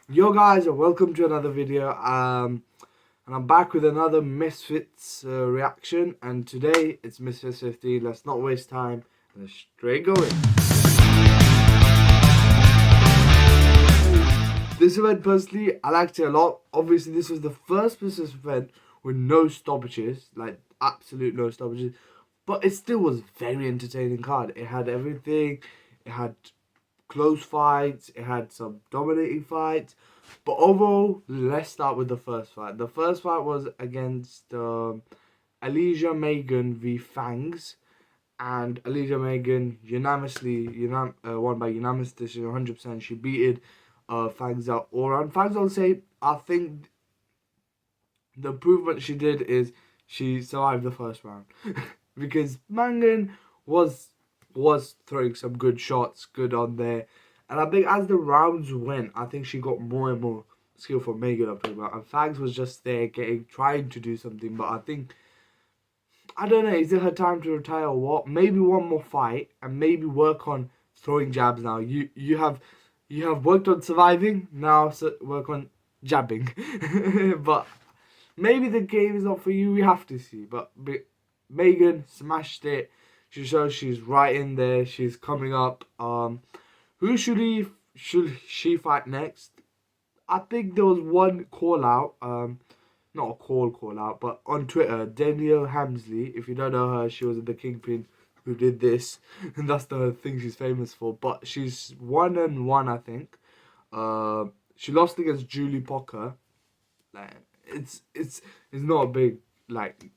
Yo guys, and welcome to another video. And I'm back with another Misfits reaction. And today it's Misfits 15. Let's not waste time. Let's straight go in. This event personally, I liked it a lot. Obviously, this was the first Misfits event with no stoppages, like absolute no stoppages. But it still was very entertaining card. It had everything. It had close fights, it had some dominating fights, but overall, let's start with the first fight. The first fight was against Alicia Megan v Fangs, and Alicia Megan won by unanimous decision, 100%. She beat Fangs out all around. Fangs, I'll say, I think the improvement she did is she survived the first round because Mangan was throwing some good shots, good on there. And I think as the rounds went, I think she got more and more skillful. Megan up to about, and Fags was just there trying to do something. But I don't know, is it her time to retire or what? Maybe one more fight and maybe work on throwing jabs now. You have worked on surviving, now so work on jabbing. But maybe the game is not for you. We have to see. But Megan smashed it. She shows she's right in there. She's coming up. Who should she fight next? I think there was one call out. Not a call out, but on Twitter, Danielle Hamsley. If you don't know her, she was the Kingpin who did this, and that's the thing she's famous for. But she's 1-1, I think. She lost against Julie Pocker. Like it's not a big like.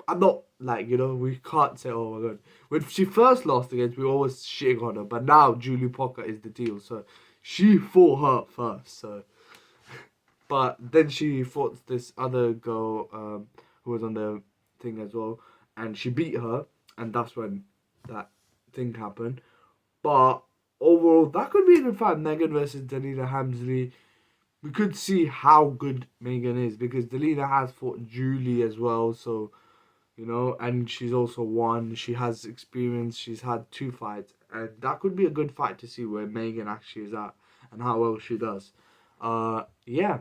I'm not like, we can't say, oh my god. When she first lost against, we always shitting on her, but now Julie Pocker is the deal, so she fought her first. So, but then she fought this other girl who was on the thing as well, and she beat her, and that's when that thing happened. But overall, that could be a good fight. Megan versus Delina Hamsley. We could see how good Megan is because Delina has fought Julie as well, so. And she's also won. She has experience. She's had 2 fights. And that could be a good fight to see where Megan actually is at and how well she does. Yeah.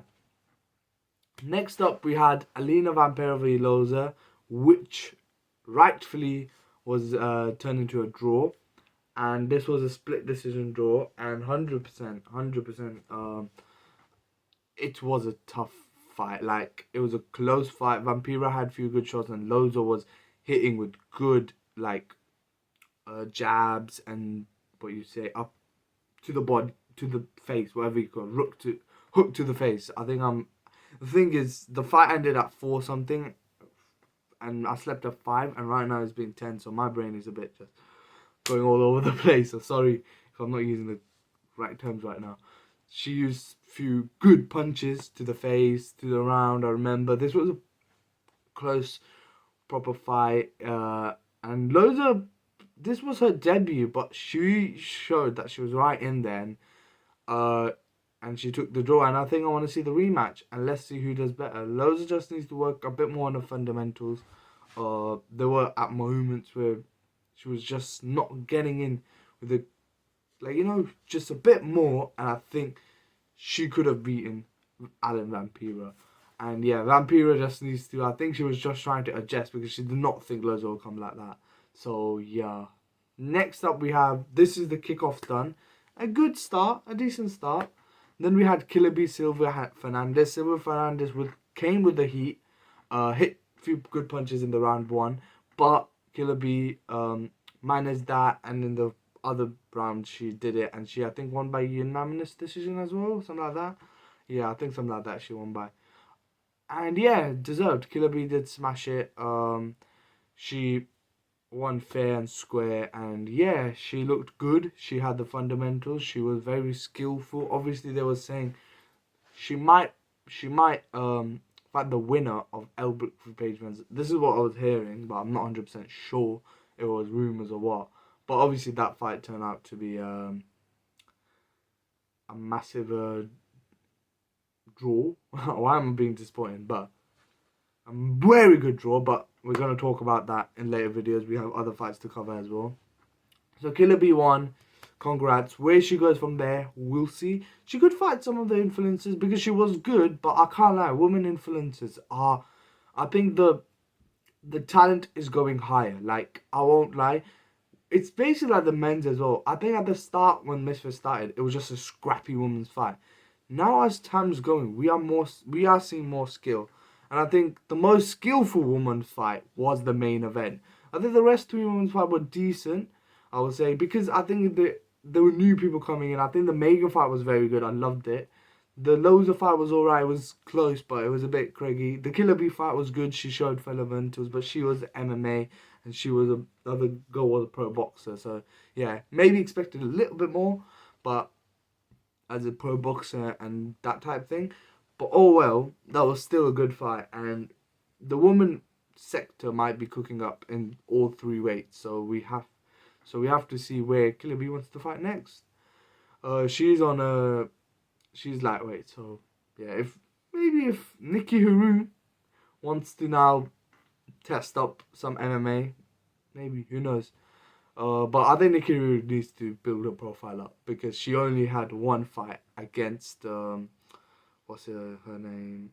Next up, we had Alina Vampira v Loza, which rightfully was turned into a draw. And this was a split decision draw. And 100%, it was a tough fight. Like, it was a close fight. Vampira had a few good shots, and Loza was hitting with good jabs and what you say up to the body, to the face, whatever you call it, hook to the face. I think the thing is, the fight ended at 4 something, and I slept at 5, and right now it's been 10, so my brain is a bit just going all over the place. So sorry if I'm not using the right terms right now. She used a few good punches to the face, to the round. I remember this was a close, proper fight. And Loza, this was her debut, but she showed that she was right in there. And she took the draw. And I think I want to see the rematch. And let's see who does better. Loza just needs to work a bit more on the fundamentals. There were at moments where she was just not getting in with the just a bit more, and I think she could have beaten Alan Vampira. And yeah, Vampira just needs to, I think she was just trying to adjust because she did not think Loza would come like that. So yeah. Next up we have, this is the kickoff done. A good start, a decent start. Then we had Killer B Silva Fernandez. Silva Fernandez came with the heat, hit a few good punches in the round 1, but Killer B managed that, and in the other round she did it, and she I think won by unanimous decision as well, something like that. Yeah, I think something like that she won by. And yeah, deserved. Killer B did smash it. She won fair and square, and yeah, she looked good. She had the fundamentals. She was very skillful. Obviously, they were saying she might fight the winner of Elbrook for Page Men's. This is what I was hearing, but I'm not 100% sure if it was rumors or what. But obviously that fight turned out to be a massive draw. Why am I being disappointed? But a very good draw. But we're going to talk about that in later videos. We have other fights to cover as well. So Killer B won. congrats. Where she goes from there, we'll see. She could fight some of the influencers because she was good, but I can't lie, women influencers are, I think the talent is going higher. Like, I won't lie. It's basically like the men's as well. I think at the start when Misfits started, it was just a scrappy women's fight. Now as time's going, we are seeing more skill, and I think the most skillful women's fight was the main event. I think the rest three women's fight were decent, I would say, because I think there were new people coming in. I think the Megan fight was very good. I loved it. The Loza fight was alright. It was close, but it was a bit craggy. The Killer Bee fight was good. She showed fundamentals, but she was MMA, and the other girl was a pro boxer. So yeah, maybe expected a little bit more, but as a pro boxer and that type of thing. But oh well, that was still a good fight, and the woman sector might be cooking up in all three weights. So we have to see where Killer Bee wants to fight next. She's on she's lightweight, so yeah. If Nikki Haru wants to now test up some MMA, maybe, who knows. But I think Nikki Haru needs to build her profile up because she only had one fight against what's her name,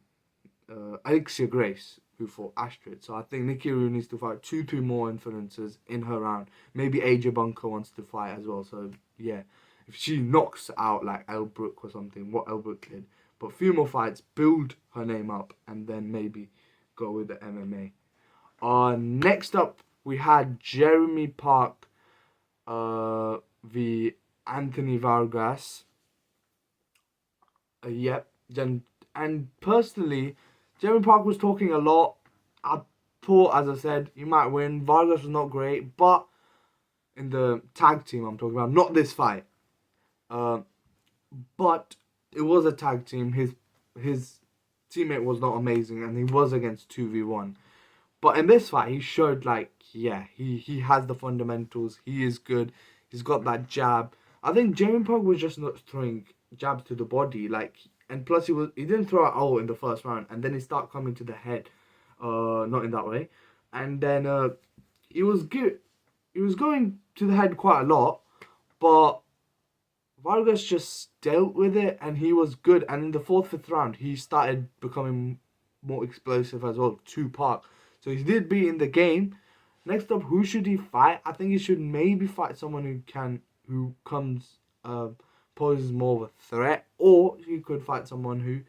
Alexia Grace, who fought Astrid. So I think Nikki Haru needs to fight 2-3 more influencers in her round. Maybe AJ Bunker wants to fight as well. So yeah, if she knocks out like Elle Brooke or something, what Elle Brooke did, but few more fights, build her name up, and then maybe go with the MMA. Next up we had Jeremy Park v Anthony Vargas. Yep. And personally, Jeremy Park was talking a lot. I thought, as I said, he might win. Vargas was not great, but in the tag team I'm talking about, not this fight. But it was a tag team. His teammate was not amazing, and he was against 2v1. But in this fight, he showed like, yeah, he has the fundamentals. He is good. He's got that jab. I think Jeremy Park was just not throwing jabs to the body, like, and plus he didn't throw out all in the first round, and then he started coming to the head, not in that way, and then he was good. He was going to the head quite a lot, but Vargas just dealt with it, and he was good. And in the fourth, fifth round, he started becoming more explosive as well to Park. So he did be in the game. Next up, who should he fight? I think he should maybe fight someone who comes, poses more of a threat, or he could fight someone who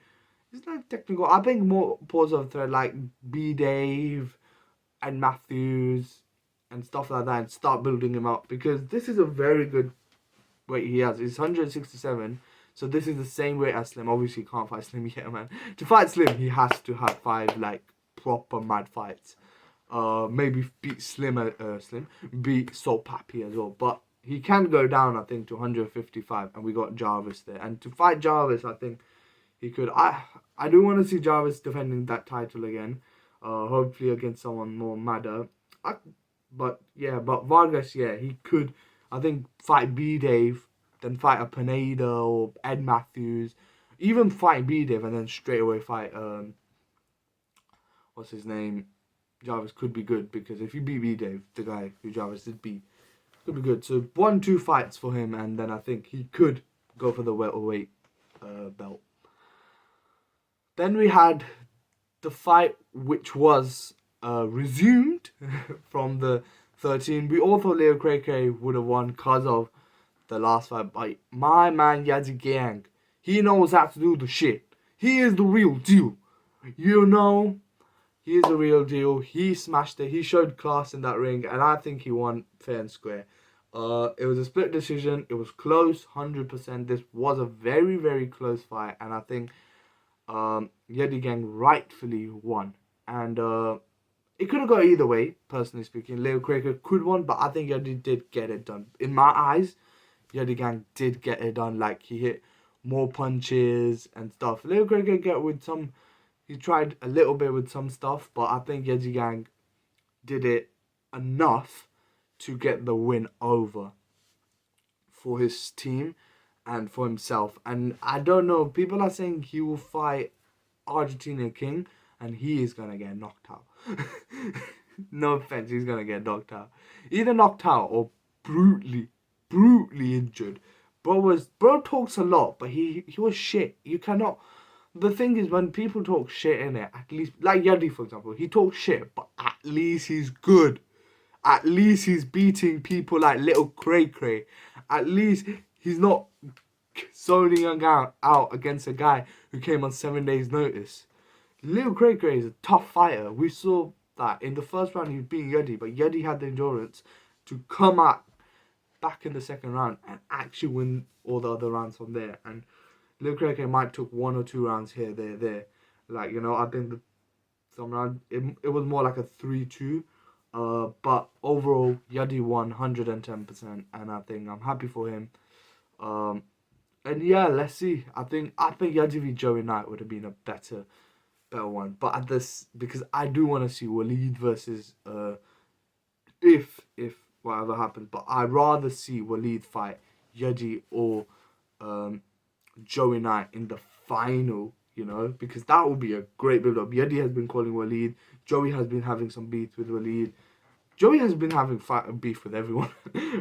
is like technical. I think more pose of a threat like B Dave and Matthews and stuff like that, and start building him up, because this is a very good weight he has. It's 167. So this is the same weight as Slim. Obviously, he can't fight Slim yet, man. To fight Slim, he has to have 5 like proper mad fights. Maybe beat Slim, beat Salt Pappy as well. But he can go down, I think, to 155, and we got Jarvis there. And to fight Jarvis, I think he could. I do want to see Jarvis defending that title again. Hopefully against someone more madder. But Vargas, yeah, he could. I think fight B Dave, then fight a Pineda or Ed Matthews, even fight B Dave, and then straight away fight what's his name, Jarvis could be good, because if you beat B Dave, the guy who Jarvis did beat, could be good. So 1-2 fights for him, and then I think he could go for the welterweight belt. Then we had the fight which was resumed from the 13. We all thought Leo Craig would have won because of the last fight, but my man Yazzie Gang, he knows how to do the shit. He is the real deal. You know, he is the real deal. He smashed it. He showed class in that ring, and I think he won fair and square. It was a split decision. It was close, 100%. This was a very, very close fight, and I think Yeti Gang rightfully won. And it could have gone either way, personally speaking. Leo Craig could won, but I think Yeti did get it done. In my eyes, Yeti Gang did get it done. Like, he hit more punches and stuff. Leo Craig get with some. He tried a little bit with some stuff, but I think Yeti Gang did it enough to get the win over for his team and for himself. And I don't know, people are saying he will fight Argentina King, and he is going to get knocked out. No offense, he's going to get knocked out. Either knocked out or brutally brutally injured. Bro talks a lot, but he was shit. You cannot. The thing is, when people talk shit in it, at least like Yadi for example, he talks shit, but at least he's good. At least he's beating people like Little Cray Cray. At least he's not zoning out against a guy who came on 7 days' notice. Little Cray Cray is a tough fighter. We saw that in the first round he was beating Yudi, but Yudi had the endurance to come out back in the second round and actually win all the other rounds from there. And Little Cray Cray might took 1 or 2 rounds here, there. Like, I think some round it was more like a 3-2. But overall, Yadi won 110%, and I think I'm happy for him. Um, and yeah, let's see. I think Yadi v Joey Knight would have been a better one. But at this, because I do want to see Waleed versus if whatever happens. But I'd rather see Waleed fight Yadi or um Joey Knight in the final. Because that would be a great build up. Yadi has been calling Waleed. Joey has been having some beef with Waleed. Joey has been having beef with everyone,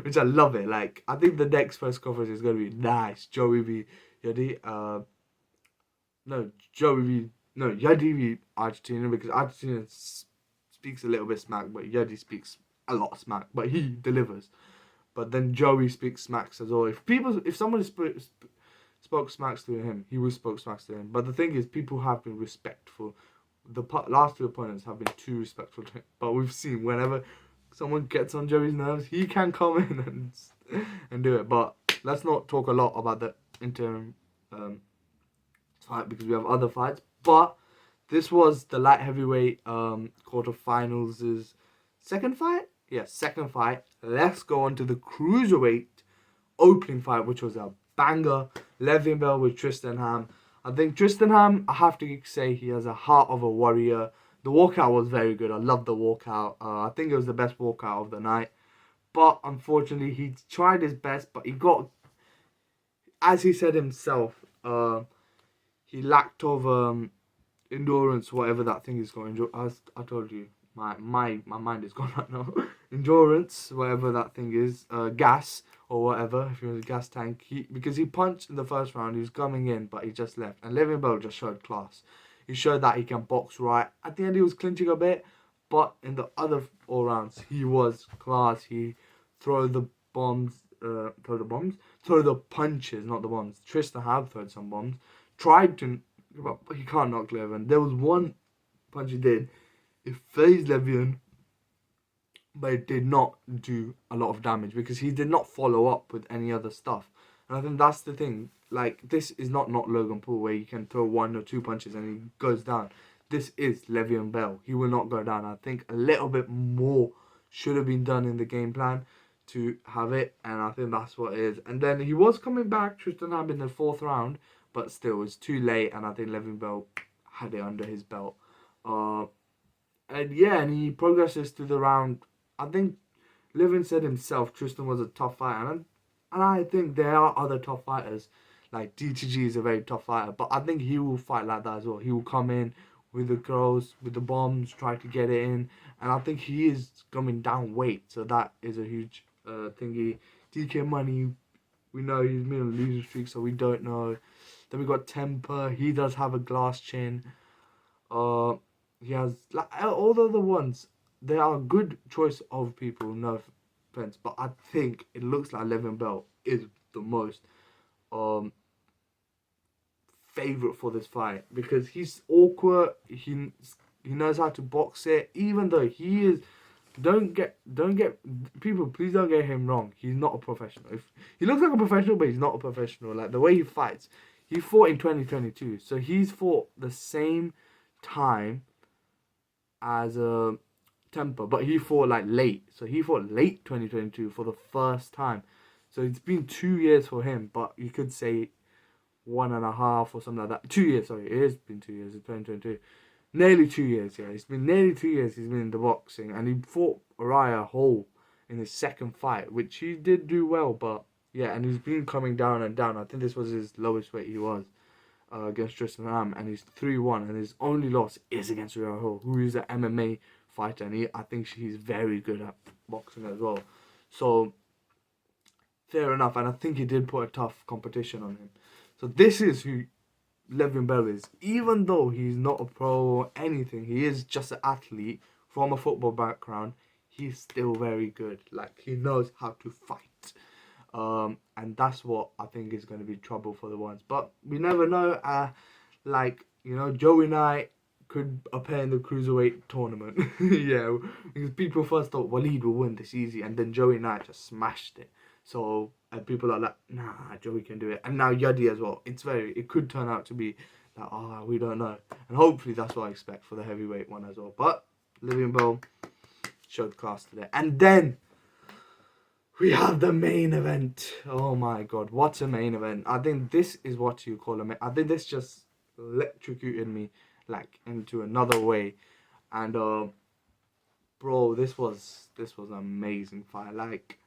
which I love it. Like, I think the next press conference is going to be nice. Joey v Yadi. No, Joey v no Yadi v Argentina, because Argentina speaks a little bit smack, but Yadi speaks a lot of smack, but he delivers. But then Joey speaks smacks as well. If someone spoke smacks to him, he will spoke smacks to him. But the thing is, people have been respectful. The last two opponents have been too respectful to him. But we've seen whenever someone gets on Joey's nerves, he can come in and do it. But let's not talk a lot about the interim fight, because we have other fights. But this was the light heavyweight quarterfinals' second fight. Yeah, second fight. Let's go on to the cruiserweight opening fight, which was a banger. Le'Veon Bell with Tristan Ham. I think Tristan Ham, I have to say, he has a heart of a warrior. The walkout was very good. I love the walkout. I think it was the best walkout of the night. But unfortunately, he tried his best, but he got, as he said himself, he lacked of endurance, whatever that thing is called. As I told you, my mind is gone right now. Endurance, whatever that thing is, gas or whatever. If you're in a gas tank, because he punched in the first round, he was coming in, but he just left. And Le'Veon Bell just showed class. He showed that he can box right. At the end, he was clinching a bit, but in the other all rounds, he was class. He throw the bombs, throw the punches, not the bombs. Tristan have thrown some bombs. Tried to, but he can't knock Le'Veon. There was one punch he did. It phased Le'Veon, but it did not do a lot of damage because he did not follow up with any other stuff. And I think that's the thing. Like, this is not Logan Paul where you can throw 1 or 2 punches and he goes down. This is Le'Veon Bell. He will not go down. I think a little bit more should have been done in the game plan to have it, and I think that's what it is. And then he was coming back, Tristan Ham, in the 4th round, but still, it was too late, and I think Le'Veon Bell had it under his belt. And yeah, and he progresses to the round. I think Levin said himself Tristan was a tough fighter, and I think there are other tough fighters. Like DTG is a very tough fighter, but I think he will fight like that as well. He will come in with the girls, with the bombs, try to get it in, and I think he is coming down weight, so that is a huge thingy. DK Money, we know he's been on a losing streak, so we don't know. Then we got Temper. He does have a glass chin. He has, like, all the other ones. They are a good choice of people, no offense, but I think it looks like Le'Veon Bell is the most favorite for this fight because he's awkward. He knows how to box it, even though he is. Don't get people. Please don't get him wrong. He's not a professional. If he looks like a professional, but he's not a professional. Like the way he fights, he fought in 2022, so he's fought the same time as Temper, but he fought like late. So he fought late 2022 for the first time. So it's been 2 years for him, but you could say 1.5 or something like that. 2 years, sorry, it has been 2 years. It's 2022. Nearly 2 years, yeah. It's been nearly 2 years he's been in the boxing, and he fought Uriah Hall in his second fight, which he did do well, but yeah, and he's been coming down and down. I think this was his lowest weight he was against Tristan Ham, and he's 3-1, and his only loss is against Uriah Hall, who is an MMA fighter, and I think he's very good at boxing as well. So fair enough. And I think he did put a tough competition on him. So this is who Le'Veon Bell is. Even though he's not a pro or anything, he is just an athlete from a football background. He's still very good. Like, he knows how to fight. And that's what I think is going to be trouble for the ones. But we never know. Joey Knight could appear in the cruiserweight tournament. Yeah, because people first thought Waleed will win this easy, and then Joey Knight just smashed it. So people are like, nah, Joey can do it. And now Yuddy as well. It could turn out to be like, we don't know. And hopefully that's what I expect for the heavyweight one as well. But Le'Veon Bell showed class today. And then we have the main event. Oh my god, what a main event. I think this is what you call a main. I think this just electrocuted me like into another way. And bro, this was an amazing fight. Like,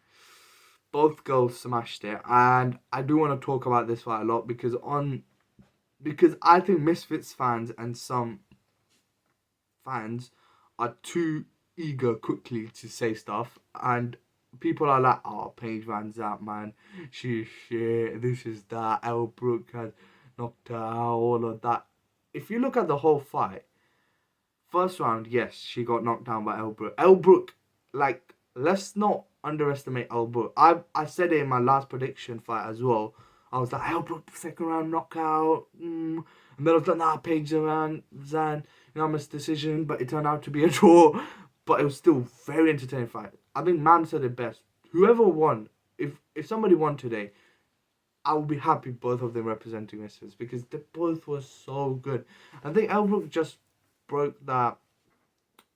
both girls smashed it. And I do want to talk about this fight a lot because I think Misfits fans and some fans are too eager quickly to say stuff, and people are like, oh, Paige Van Zandt, man, she's shit, this is that, Elle Brooke has knocked her out, all of that. If you look at the whole fight, first round, yes, she got knocked down by Elle Brooke. Elle Brooke, like, let's not underestimate Elle Brooke. I said it in my last prediction fight as well. I was like, Elle Brooke, second round knockout. And then I was like, nah, Paige Van Zandt, missed decision, but it turned out to be a draw. But it was still very entertaining fight. I think Mam said it best. Whoever won, if somebody won today, I would be happy both of them representing Misfits because they both were so good. I think Elle Brooke just broke that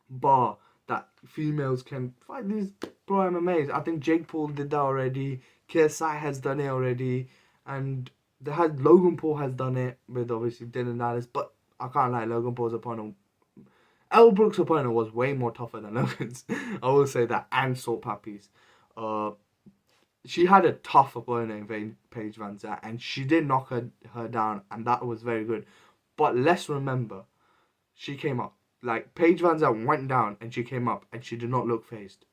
bar that females can fight these pro MMAs. I think Jake Paul did that already. KSI has done it already, and Logan Paul has done it with obviously Dylan Dallas. But I can't lie, Logan Paul's opponent, Elle Brooks' opponent, was way more tougher than Logan's. I will say that, and Salt Pappy's. She had a tough opponent in Paige Van Zandt, and she did knock her down, and that was very good. But let's remember, she came up. Like, Paige Van Zandt went down, and she came up, and she did not look phased.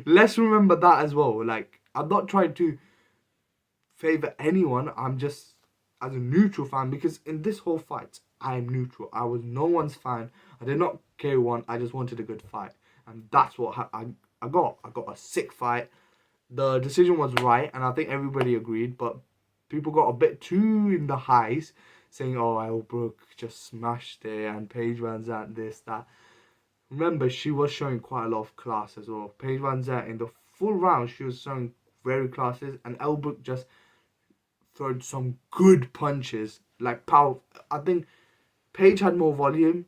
Let's remember that as well. Like, I'm not trying to favour anyone. I'm just, as a neutral fan, because in this whole fight, I am neutral. I was no one's fan. I did not care who won. I just wanted a good fight. And that's what I got. I got a sick fight. The decision was right, and I think everybody agreed, but people got a bit too in the highs, saying, oh, Elle Brooke just smashed it, and Paige Van Zandt this, that. Remember, she was showing quite a lot of class as well. Paige Van Zandt, in the full round, she was showing very classes, and Elle Brooke just threw some good punches, like power. I think Paige had more volume,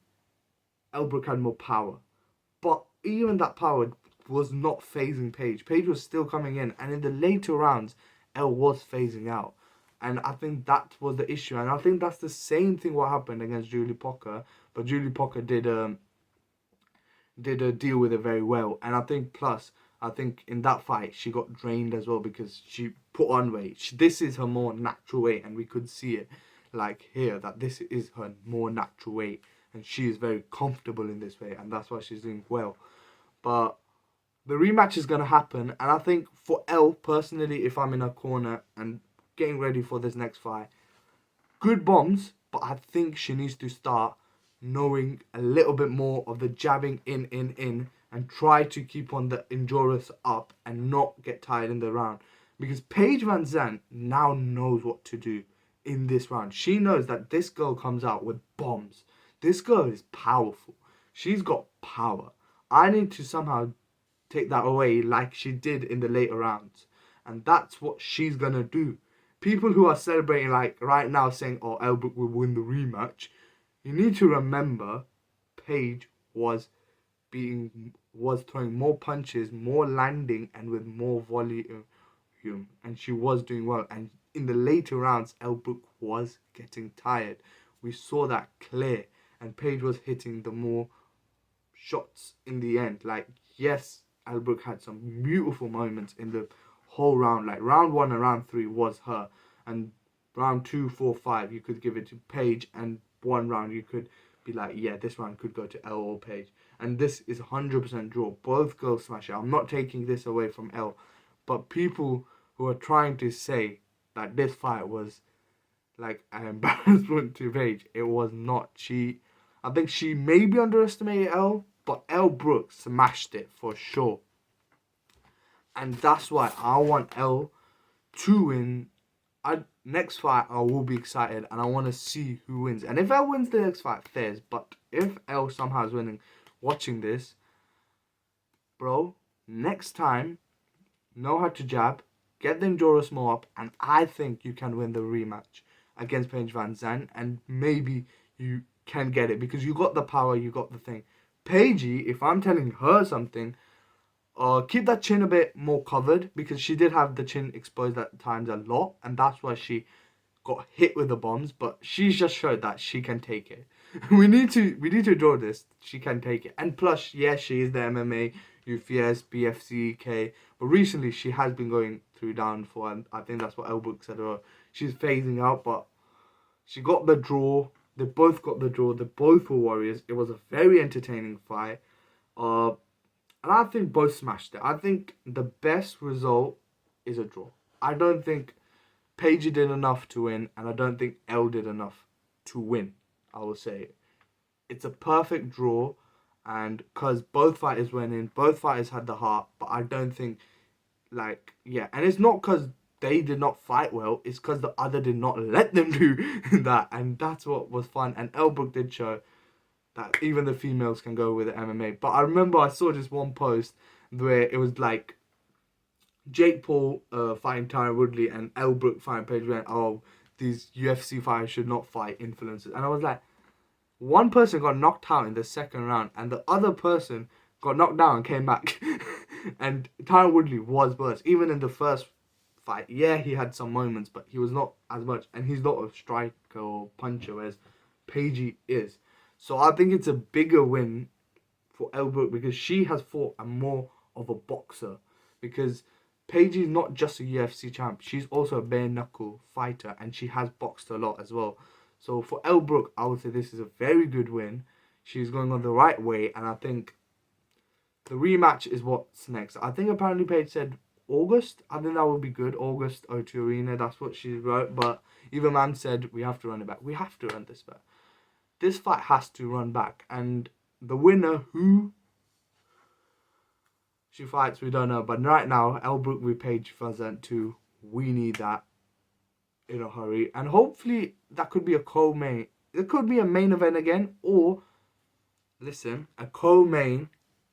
Elle Brooke had more power. But even that power was not phasing Paige. Paige was still coming in, and in the later rounds, Elle was phasing out. And I think that was the issue. And I think that's the same thing what happened against Julie Pocker. But Julie Pocker did deal with it very well. And I think in that fight, she got drained as well because she put on weight. This is her more natural weight, and we could see it like here, that this is her more natural weight. And she is very comfortable in this weight, and that's why she's doing well. But the rematch is going to happen, and I think for Elle, personally, if I'm in her corner and getting ready for this next fight, good bombs, but I think she needs to start knowing a little bit more of the jabbing in, and try to keep on the endurance up and not get tired in the round. Because Paige Van Zandt now knows what to do in this round. She knows that this girl comes out with bombs. This girl is powerful. She's got power. I need to somehow take that away like she did in the later rounds. And that's what she's going to do. People who are celebrating like right now saying, oh, Elle Brooke will win the rematch. You need to remember Paige was throwing more punches, more landing, and with more volume. And she was doing well. And in the later rounds, Elle Brooke was getting tired. We saw that clear. And Paige was hitting the more shots in the end. Like, yes, Elle Brooke had some beautiful moments in the whole round. Like, round 1 and round 3 was her. And round 2, 4, 5, you could give it to Paige. And one round, you could be like, yeah, this round could go to Elle or Paige. And this is 100% draw. Both girls smash it. I'm not taking this away from Elle. But people who are trying to say that this fight was like an embarrassment to Paige. It was not. I think she maybe underestimated Elle, but Elle Brooks smashed it for sure. And that's why I want Elle to win. Next fight, I will be excited and I want to see who wins. And if Elle wins the next fight, fairs. But if Elle somehow is winning, watching this, bro, next time, know how to jab, get the endurance more up, and I think you can win the rematch against Paige Van Zandt, and maybe you can get it because you got the power, you got the thing. Paigey, if I'm telling her something, keep that chin a bit more covered because she did have the chin exposed at times a lot, and that's why she got hit with the bombs. But she's just showed that she can take it. we need to draw this. She can take it, and plus, yes, she is the MMA, UFS, BFCK. But recently, she has been going through downfall, and I think that's what Elbrook said. She's phasing out, but she got the draw. They both got the draw. They both were warriors. It was a very entertaining fight. And I think both smashed it. I think the best result is a draw. I don't think Paige did enough to win, and I don't think Elle did enough to win. I will say it's a perfect draw, and because both fighters went in, both fighters had the heart, but I don't think, and it's not because they did not fight well, it's because the other did not let them do that, and that's what was fun. And Elbrook did show that even the females can go with the MMA. But I remember I saw this one post where it was like Jake Paul fighting Tyron Woodley and Elbrook fighting Paige Van. Oh, these UFC fighters should not fight influencers. And I was like, one person got knocked out in the second round and the other person got knocked down and came back. And Tyron Woodley was worse. Even in the first fight, yeah, he had some moments, but he was not as much. And he's not a striker or puncher, whereas Paige is. So I think it's a bigger win for Elbrook because she has fought a more of a boxer. Because Paige is not just a UFC champ. She's also a bare knuckle fighter and she has boxed a lot as well. So for Elbrook, I would say this is a very good win. She's going on the right way, and I think the rematch is what's next. I think apparently Paige said August. I think that would be good. August O2 Arena. That's what she wrote. But even man said we have to run it back. We have to run this back. This fight has to run back, and the winner, who she fights, we don't know. But right now, Elbrook with Paige Van Zandt 2, we need that in a hurry. And hopefully that could be a co-main. It could be a main event again, or, listen, a co-main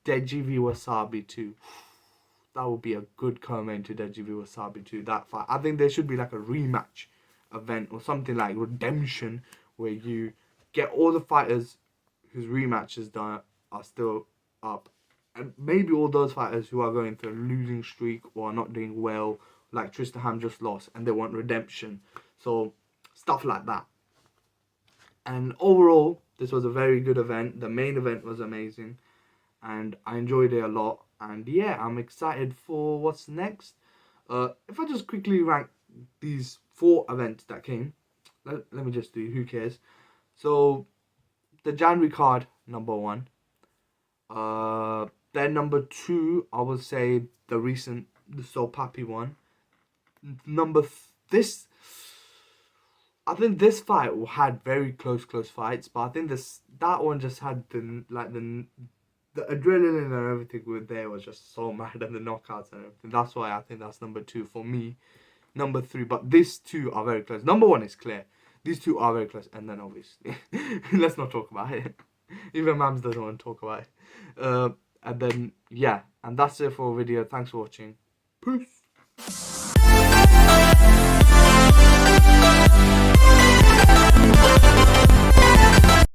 Deji v Wasabi 2. That would be a good co-main to Deji v Wasabi 2, that fight. I think there should be like a rematch event or something like Redemption, where you get all the fighters whose rematches done are still up. And maybe all those fighters who are going through a losing streak or are not doing well, like Tristan Ham just lost, and they want redemption. So, stuff like that. And overall, this was a very good event. The main event was amazing. And I enjoyed it a lot. And yeah, I'm excited for what's next. If I just quickly rank these 4 events that came. Let me just do, who cares? So, the January card, number 1. Then number 2, I would say the Sopapi one. I think this fight had very close fights, but I think that one just had the adrenaline and everything with there was just so mad, and the knockouts and everything. That's why I think that's number 2 for me. Number 3, but these 2 are very close. Number 1 is clear. These 2 are very close, and then obviously, let's not talk about it. Even Mams doesn't want to talk about it. And then, yeah, and that's it for a video. Thanks for watching. Peace.